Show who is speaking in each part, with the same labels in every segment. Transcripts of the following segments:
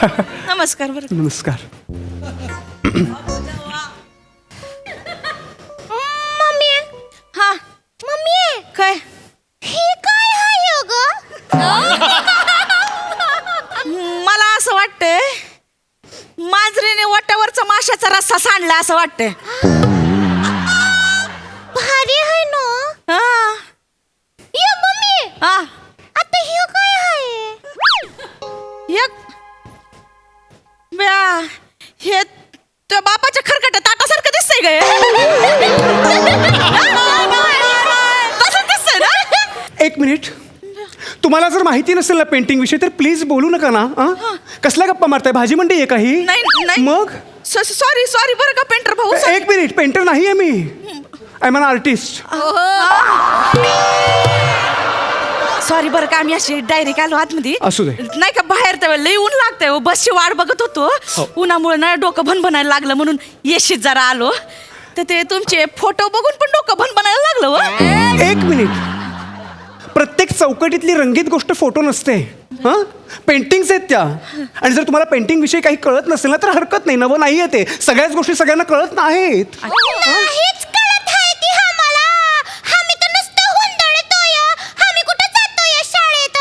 Speaker 1: नमस्कार बरं.
Speaker 2: नमस्कार.
Speaker 3: मम्मी
Speaker 1: हा
Speaker 3: मम्मी
Speaker 1: काय
Speaker 3: हे काय आहे ग?
Speaker 1: मला असं वाटतंय मांजरीने वाट्यावरचा माशाचा रस्सा सांडला असं वाटतंय.
Speaker 3: भारी आहे ना.
Speaker 1: हा
Speaker 3: ये मम्मी
Speaker 1: हा
Speaker 3: आता हे काय आहे?
Speaker 1: एक ब्या हे त्या बापाच्या खरकट्या ताटासारखं दिसतंय ग हे. तसंच दिसतंय ना.
Speaker 2: एक मिनिट. तुम्हाला जर माहिती नसेल ना पेंटिंग विषयी तर प्लीज बोलू नका ना. कसल्या गप्पा मारताय? भाजी मंडी आहे काही?
Speaker 1: नाही
Speaker 2: मग
Speaker 1: सॉरी सॉरी बरं का पेंटर भाऊ.
Speaker 2: एक मिनिट. पेंटर नाही आहे मी. I am an artist.
Speaker 1: Sorry बरं का आम्ही अशी डायरेक्ट आलो आतमध्ये.
Speaker 2: असू दे.
Speaker 1: नाही का बाहेर तर लई ऊन लागतंय हो. बसची वाट बघत होतो. उन्हामुळे ना डोकं भनभनायला लागलं म्हणून येशीत जरा आलो. तर ते तुमचे फोटो बघून पण डोकं भनभनायला लागलं हो.
Speaker 2: एक मिनिट. प्रत्येक चौकटीतली रंगीत गोष्ट फोटो नसते. पेंटिंग्स आहेत त्या. आणि जर तुम्हाला पेंटिंग विषयी काही कळत नसेल ना तर हरकत नाही. नवं नाही आहे ते. सगळ्याच गोष्टी सगळ्यांना कळत नाहीत.
Speaker 3: हेच कळत आहे की आम्हाला. आम्ही तर नुसतं हुंदडतोय. आम्ही कुठं जातोय शाळेत?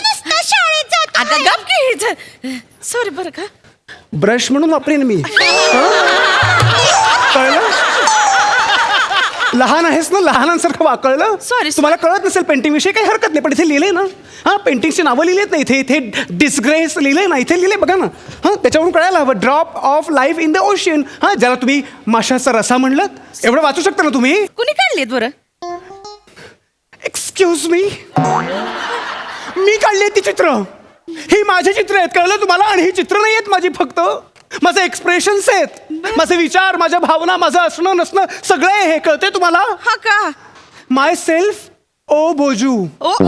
Speaker 3: नुसतं शाळेत
Speaker 1: अगं
Speaker 3: जातोय.
Speaker 1: गप की. सॉरी बरं का.
Speaker 2: ब्रश म्हणून वापरेन मी. कळलं? लहान आहेस ना, लहानांसारखं वाकळलं.
Speaker 1: Sorry.
Speaker 2: तुम्हाला कळत नसेल पेंटिंग विषयी काही हरकत नाही. पण इथे लिहिलंय ना. पेंटिंगची नावं लिहिलेत ना इथे डिस्ग्रेस लिहिलंय ना इथे लिहिलंय बघा ना. त्याच्यावरून कळायला हवं. Drop of life in the ocean. ज्याला तुम्ही माशाचा रसा म्हणलं एवढं वाचू शकता ना तुम्ही.
Speaker 1: कुणी काढलीत बरं?
Speaker 2: एक्सक्यूज मी काढली ती चित्र. ही माझी चित्र आहेत. कळलं तुम्हाला? आणि ही चित्र नाही आहेत माझी फक्त. माझे एक्सप्रेशन्स आहेत. माझे विचार, माझ्या भावना, माझं असणं नसणं सगळं आहे हे. कळतंय तुम्हाला?
Speaker 1: हा का?
Speaker 2: माय सेल्फ ओ बोजू.
Speaker 1: काय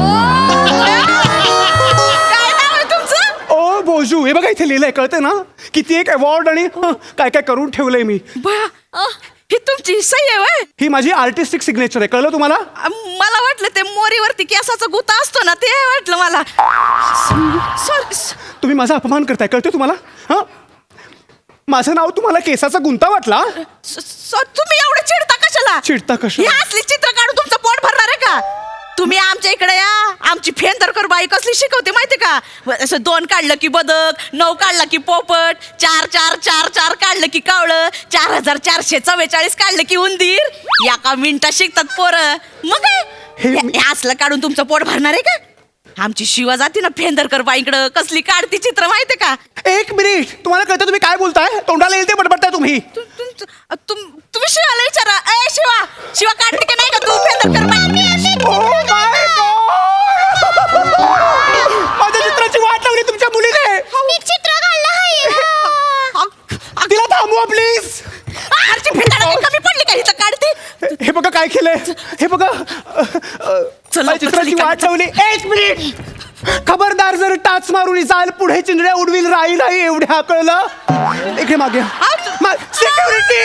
Speaker 1: नाव आहे तुमचं?
Speaker 2: ओ बोजू. हे बघा इथे लिहिलंय. कळतंय ना? किती एक अवॉर्ड आणि काय काय करून ठेवलंय मी.
Speaker 1: बया ही तुमची सही आहे व्हय?
Speaker 2: ही माझी आर्टिस्टिक सिग्नेचर आहे. कळलं तुम्हाला?
Speaker 1: मला वाटलं ते मोरीवरती केसाचा गुता असतो ना ते वाटलं मला. सॉरी.
Speaker 2: तुम्ही माझा अपमान करताय. कळतंय तुम्हाला? माझं नाव तुम्हाला केसाचा गुंता वाटला?
Speaker 1: तुम्ही एवढं चिडता कशाला?
Speaker 2: चिडता
Speaker 1: ही
Speaker 2: कशा?
Speaker 1: असली चित्र काढून तुमचं पोट भरणार आहे का? तुम्ही आमच्या इकडे या. आमची फेंदरकर बाई कसली शिकवते माहिती का? असं 2 काढलं की बदक, 9 काढलं की पोपट, 4 4 4 4 काढलं की कावळं, 4444 काढलं की उंदीर. एका मिनिटात शिकतात पोरं. मग
Speaker 2: हे
Speaker 1: हे असलं काढून तुमचं पोट भरणार आहे का? आमची शिवा जाती ना फेंदरकर बाईकडं कसली काढती चित्र माहिती का?
Speaker 2: एक मिनिट. तुम्हाला कळतं तुम्ही काय बोलताय? तोंडाला येईल ते बडबडताय तुम्ही.
Speaker 1: तुम्ही शिवाला विचारा. ए शिवा काढते की नाही का तू फेंदरकर बाई?
Speaker 2: Oh my God! माझ्या चित्राची वाट लावली तुमच्या मुलीने.
Speaker 3: मी चित्र काढलं आहे.
Speaker 2: तिला थांबवा प्लीज.
Speaker 1: कमी पडली का हिचं काढते?
Speaker 2: हे बघा काय केलंय. हे बघा.
Speaker 1: चला,
Speaker 2: माझ्या चित्राची वाट लावली. एक मिनिट. खबरदार जर टाच मारून जाल पुढे चिंधड्या उडवील. राही एवढ्या कळलं. इकडे मागे सिक्युरिटी.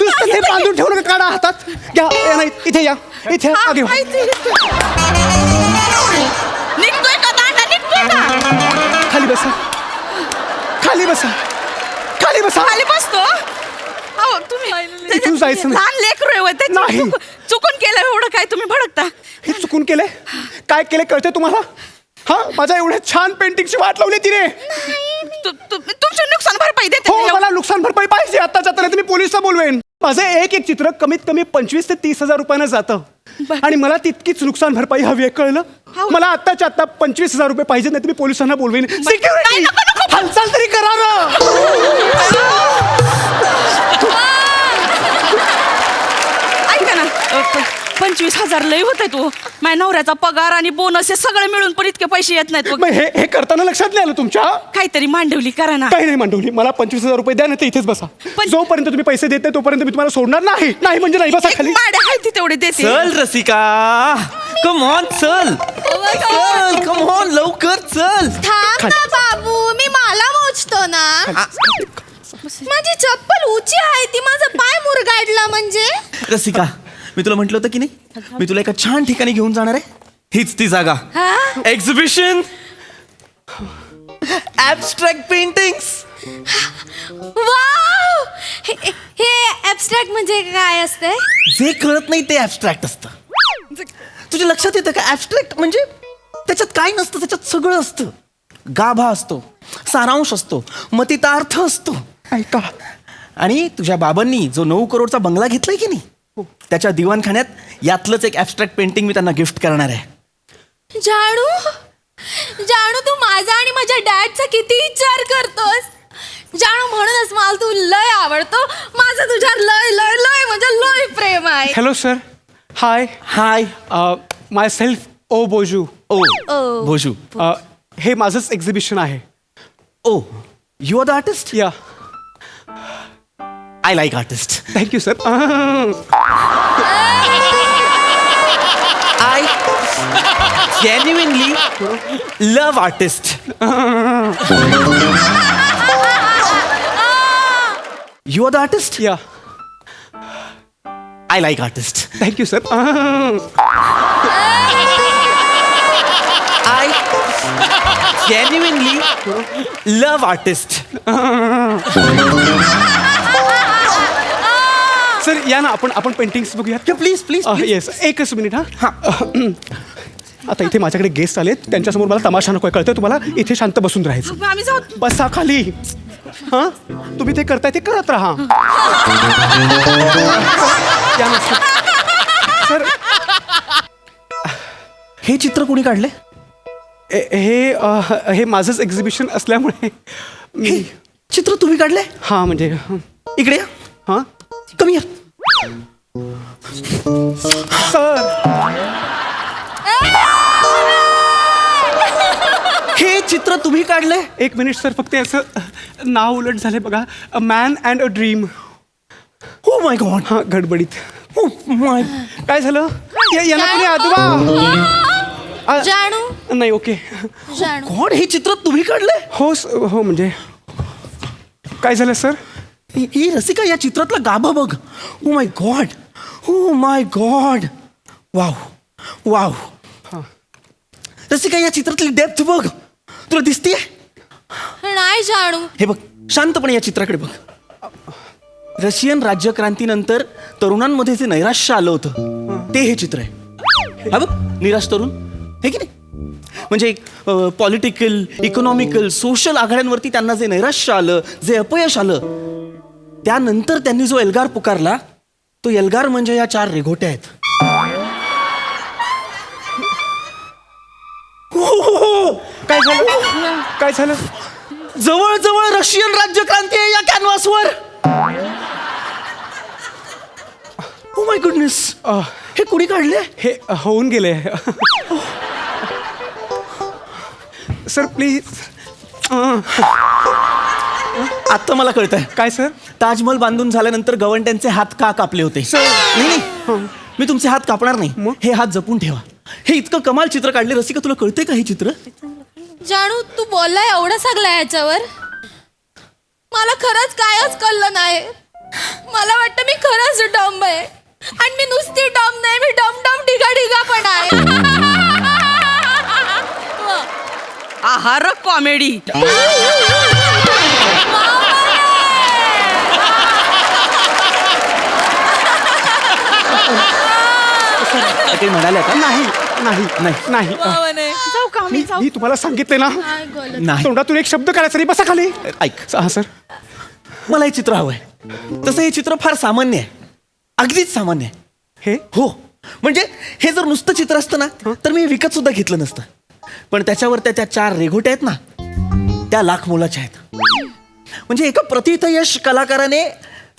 Speaker 2: नुसतं हे बांधून ठेवू नका. काढा हातात. घ्या. नाही इथे या. इथे मागे व्हा.
Speaker 1: निघतोय का दांडा? निघतोय का?
Speaker 2: खाली बसा. खाली बसा. खाली बसा.
Speaker 1: खाली बसतो. अहो तुम्ही
Speaker 2: इथून जायचं नाही.
Speaker 1: लहान लेकरू आहे होय, ते
Speaker 2: नाही.
Speaker 1: चुकून केलं एवढं काय तुम्ही भडकता?
Speaker 2: हे चुकून केलंय. काय केलंय कळतंय तुम्हाला? माझ्या एवढ्या छान पेंटिंगची वाट लावली तिने.
Speaker 1: तुमची नुकसान भरपाई देते.
Speaker 2: हो मला नुकसान भरपाई पाहिजे. आत्ताच्या आता मी पोलिसला बोलवेन. माझं एक चित्र कमीत कमी 25 ते 30 हजार रुपयानं जातं. आणि मला तितकीच नुकसान भरपाई हवी आहे. कळलं? मला आत्ताच्या आता 25,000 रुपये पाहिजे. नाही तर मी पोलिसांना बोलवेन. सिक्युरिटी हालचाल तरी करा ना.
Speaker 1: ऐका ना 25,000 लय होत आहे तो. माझ्या नवऱ्याचा पगार आणि बोनस हे सगळे मिळून पण इतके पैसे येत नाहीत.
Speaker 2: मग हे करताना लक्षात नाही आलं तुमच्या?
Speaker 1: काहीतरी मांडवली करा ना.
Speaker 2: काही नाही मांडवली. मला 25,000 रुपये द्या. नाही तर इथेच बसा. जोपर्यंत तुम्ही पैसे देत नाही तोपर्यंत मी तुम्हाला सोडणार नाही. नाही म्हणजे नाही. बसा खाली.
Speaker 1: माडे आहे ती तेवढे देते.
Speaker 4: चल रसिका. कम ऑन चल. चल कम ऑन लवकर चल.
Speaker 3: थांब ना बाबू. मी मला मोजतो ना. माझी चप्पल उंची आहे ती. माझा पाय मुरगाडला म्हणजे.
Speaker 4: रसिका मी तुला म्हटलं होतं की नाही मी तुला एका छान ठिकाणी घेऊन जाणार आहे. हीच ती जागा. एक्झिबिशन. Abstract paintings.
Speaker 3: वाव हे ऍबस्ट्रॅक्ट म्हणजे काय असते?
Speaker 4: जे कळत नाही ते ॲबस्ट्रॅक्ट असतं. तुझ्या लक्षात येतं का? ॲबस्ट्रॅक्ट म्हणजे त्याच्यात काय नसतं, त्याच्यात सगळं असतं. गाभा असतो, सारांश असतो, मतितार्थ असतो.
Speaker 2: ऐका,
Speaker 4: आणि तुझ्या बाबांनी जो 9 करोडचा बंगला घेतलाय की नाही, त्याच्या दिवाणखान्यात यातलंच एक ॲबस्ट्रॅक्ट पेंटिंग मी त्यांना गिफ्ट करणार आहे.
Speaker 3: जानू जानू तू माझा आणि माझ्या डॅडचा किती विचार करतोस. जानू म्हणूनच मला तू लय आवडतो. माझं तुझ्यावर लय लय लय म्हणजे लय प्रेम आहे.
Speaker 2: Hello sir. Hi.
Speaker 4: Hi.
Speaker 2: My self ओ बोजू.
Speaker 4: ओ भोजू.
Speaker 2: हे माझंच एक्झिबिशन आहे.
Speaker 4: Oh you are the artist.
Speaker 2: Yeah.
Speaker 4: I like artist.
Speaker 2: Thank you sir.
Speaker 4: I genuinely love artists. You are the artist?
Speaker 2: या.
Speaker 4: I like artists.
Speaker 2: Thank you sir.
Speaker 4: I genuinely love artists.
Speaker 2: Sir या ना, आपण पेंटिंग्स बघूयात.
Speaker 4: Please please.
Speaker 2: Yes, एकच minute. हा. आता इथे माझ्याकडे गेस्ट आलेत, त्यांच्यासमोर मला तमाशा नको कळतंय तुम्हाला. इथे शांत बसून राहायचं.
Speaker 1: आम्ही जाऊ.
Speaker 2: बसा खाली. हा, तुम्ही ते करताय ते करत राहा. या ना, सर.
Speaker 4: हे चित्र कोणी काढले?
Speaker 2: हे माझंच एक्झिबिशन असल्यामुळे
Speaker 4: हे चित्र तुम्ही काढले?
Speaker 2: हा म्हणजे
Speaker 4: इकडे या.
Speaker 2: हा
Speaker 4: कमी या.
Speaker 2: सर.
Speaker 4: हे चित्र तुम्ही काढले?
Speaker 2: एक मिनिट सर, फक्त याचं नाव उलट झाले बघा. A man and a dream.
Speaker 4: हो माय गॉड.
Speaker 2: हा, गडबडीत.
Speaker 4: हो माय.
Speaker 2: काय झालं? यांना तुम्ही आजोबा.
Speaker 3: जानू
Speaker 2: नाही, ओके.
Speaker 3: जानू
Speaker 4: गॉड, हे चित्र तुम्ही काढले?
Speaker 2: हो म्हणजे काय झालं सर?
Speaker 4: ही रसिका, या चित्रातला गाभा बघ. Oh my God. Oh my God. Wow wow. Rasika, या चित्रातली डेप्थ बघ. तुला दिसतीये?
Speaker 3: नाही जानू.
Speaker 4: हे बघ, शांतपणे या चित्राकडे बघ. रशियन राज्यक्रांतीनंतर तरुणांमध्ये जे नैराश्य आलं होतं ते हे चित्र आहे. हा बघ, निराश तरुण हे की नाही. म्हणजे पॉलिटिकल, इकॉनॉमिकल, सोशल आघाड्यांवरती त्यांना जे नैराश्य आलं, जे अपयश आलं, त्यानंतर त्यांनी जो एल्गार पुकारला, तो एल्गार म्हणजे या 4 रेघोट्या आहेत.
Speaker 2: काय झालं? काय झालं?
Speaker 4: जवळजवळ रशियन राज्यक्रांती आहे या कॅनव्हासवर. Oh my goodness. हे कुणी काढले?
Speaker 2: हे होऊन गेले. Sir please.
Speaker 4: आता मला कळतंय.
Speaker 2: काय सर?
Speaker 4: ताजमहल बांधून झाल्यानंतर गवंड्यांचे हात का कापले होते? नाही, मी तुमचे हात कापणार नाही.
Speaker 2: मग?
Speaker 4: हे हात जपून ठेवा. हे इतकं कमाल चित्र काढले. रसिका, तुला कळतंय का हे चित्र?
Speaker 3: जानू तू बोललाय एवढं सगळं याच्यावर, मला खरंच कायच कळलं नाही. मला वाटतं मी खरंच डम आहे. आणि मी नुसती डम नाही, मी डम डम ढिगा ढिगा पण आहे.
Speaker 1: आहार कॉमेडी.
Speaker 4: ते म्हणाले का?
Speaker 2: नाही नाही
Speaker 4: नाही.
Speaker 2: नाही.
Speaker 1: जाऊ का आम्ही? जाऊ.
Speaker 2: मी तुम्हाला सांगितले ना,
Speaker 3: काय बोलत?
Speaker 4: नाही.
Speaker 2: तोंडातून एक शब्द काढायचा नाही. बसा खाली.
Speaker 4: ऐक,
Speaker 2: हा सर.
Speaker 4: मला हे चित्र हवंय. तसं हे चित्र फार सामान्य आहे, अगदीच सामान्य आहे.
Speaker 2: हे
Speaker 4: हो, म्हणजे हे जर नुसतं चित्र असतं ना, तर मी विकत सुद्धा घेतलं नसतं. पण त्याच्यावर त्या 4 रेघोट्या आहेत ना, त्या लाख मोलाच्या आहेत. म्हणजे एका प्रतिथयश कलाकाराने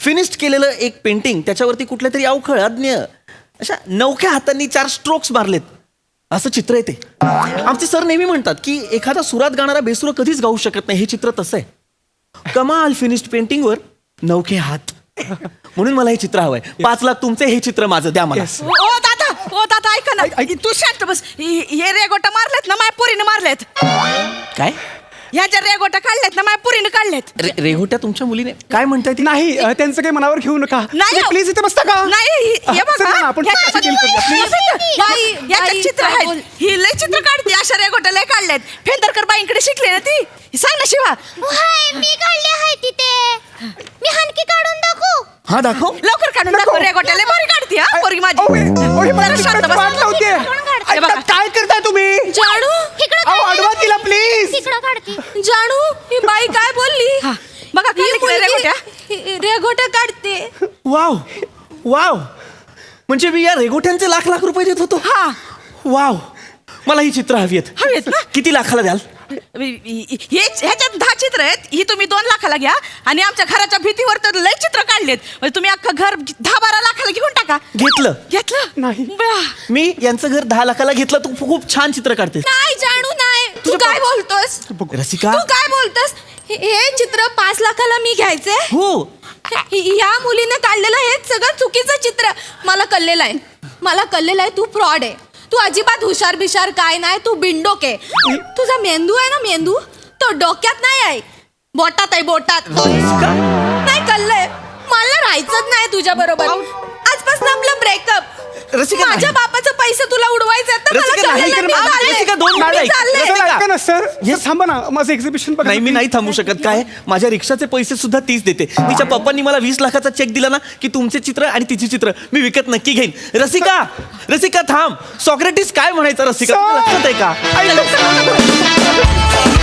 Speaker 4: फिनिश्ड केलेलं एक पेंटिंग, त्याच्यावरती कुठल्या तरी अवखळ अज्ञ अशा नवख्या हातांनी 4 स्ट्रोक्स मारलेत, असं चित्र आहे ते. आमचे सर नेहमी म्हणतात की एखादा सुरात गाणारा बेसुरा कधीच गाऊ शकत नाही. हे चित्र तसं आहे. कमाल फिनिश्ड पेंटिंगवर नवखे हात. म्हणून मला हे चित्र हवंय. 5 लाख तुमचे, हे चित्र माझं. द्या मला.
Speaker 2: Yes.
Speaker 1: ओ दादा ऐका ना. तू शांत बस. हे रेगोटा मारलेत ना, माझ्या पुरीने मारलेत.
Speaker 4: काय?
Speaker 1: ह्या ज्या रेगोटा काढल्यात ना, माझ्या पुरीने काढलेत.
Speaker 4: रेघोट्या तुमच्या मुलीने काय म्हणताय ती?
Speaker 2: नाही, त्यांचं काही मनावर घेऊ नका.
Speaker 1: नाही.
Speaker 2: प्लीज इथे बसता का?
Speaker 1: नाही, हे बघा.
Speaker 2: चला ना, आपण
Speaker 1: ह्याच्यात-
Speaker 2: deal करूया, please.
Speaker 1: याच्यात चित्र आहेत. ही लय चित्र काढते. अशा रेगोटा लय काढल्यात. फेंदरकर बाई बाईंकडे शिकले ना ती सांग ना शिवा.
Speaker 3: हाय, मी काढली आहे तिथे. मी हानकी काढून दाखवू.
Speaker 4: हा दाखव.
Speaker 1: लवकर काढून दाखव रे गोट्याले भारी काढती हा पोरगी माझी. जरा शांत बस.
Speaker 2: वाट लावते.
Speaker 1: हे बघा.
Speaker 2: काय करताय तुम्ही?
Speaker 3: जानू
Speaker 2: अहो अडवा तिला प्लीज.
Speaker 3: तिकडं काढते. जानू ही बाई काय बोलली?
Speaker 1: हा, बघा
Speaker 3: ही
Speaker 1: काढले की नाही रे गोट्या.
Speaker 3: मुलगी रेघोट्या काढते.
Speaker 4: वाव वाव, म्हणजे मी या रेगोट्यांचे लाख लाख रुपये देत होतो.
Speaker 1: हा
Speaker 4: वाव, मला ही चित्र हवी
Speaker 1: हवी आहेत ना?
Speaker 4: किती लाखाला द्याल?
Speaker 1: ह्याच्यात 10 चित्र आहेत. ही तुम्ही 2 लाखाला घ्या आणि आमच्या घराच्या भीतीवर तर लय चित्र काढलेत. म्हणजे तुम्ही अख्खं घर 10-12 लाखाला घेऊन टाका.
Speaker 4: घेतलं.
Speaker 1: घेतलं
Speaker 2: नाही.
Speaker 1: बा.
Speaker 4: मी यांचं घर 10 लाखाला घेतलं. तू खूप छान चित्र काढतेस.
Speaker 3: नाही जानू नाही. तू काय बोलतोस?
Speaker 4: रसिका.
Speaker 3: तू काय बोलतोस? हे चित्र 5 लाखाला मी घ्यायचे.
Speaker 4: हो.
Speaker 3: या मुलीने काढलेलं हे सगळं चुकीचं चित्र मला कळलेलं आहे. तू फ्रॉड आहे. तू अजिबात हुशार बिशार काय नाही. तू बिंडोक आहे. तुझा मेंदू आहे ना, मेंदू तो डोक्यात नाही आहे, बोटात आहे, बोटात. नाही कळलंय मला. राहायचंच नाही तुझ्या बरोबर. आजपासून आपलं ब्रेकअप.
Speaker 4: रसिका, नाही.
Speaker 3: माझ्या बापाचे पैसे तुला उडवायचे आहेत ना, मला
Speaker 4: रसिका, नाही.
Speaker 3: कळलेलं. मी चालले.
Speaker 4: रसिका, दोन
Speaker 3: मी
Speaker 4: मिनिटं ऐक.
Speaker 3: चालले.
Speaker 4: रसिका.
Speaker 2: ऐका ना सर.
Speaker 4: Yes.
Speaker 2: थांबा ना, माझं एक्झिबिशन बघा.
Speaker 4: नाही, मी नाही थांबू शकत. काय, माझ्या रिक्षाचे पैसे सुद्धा तीच देते. तिच्या पप्पांनी मला 20 लाखाचा चेक दिला ना, की तुमचे चित्र आणि तिचे चित्र मी विकत नक्की घेईन. रसिका, रसिका थांब. सॉक्रेटिस काय म्हणायचं रसिका, तुला लक्षात आहे का?
Speaker 2: ऐका.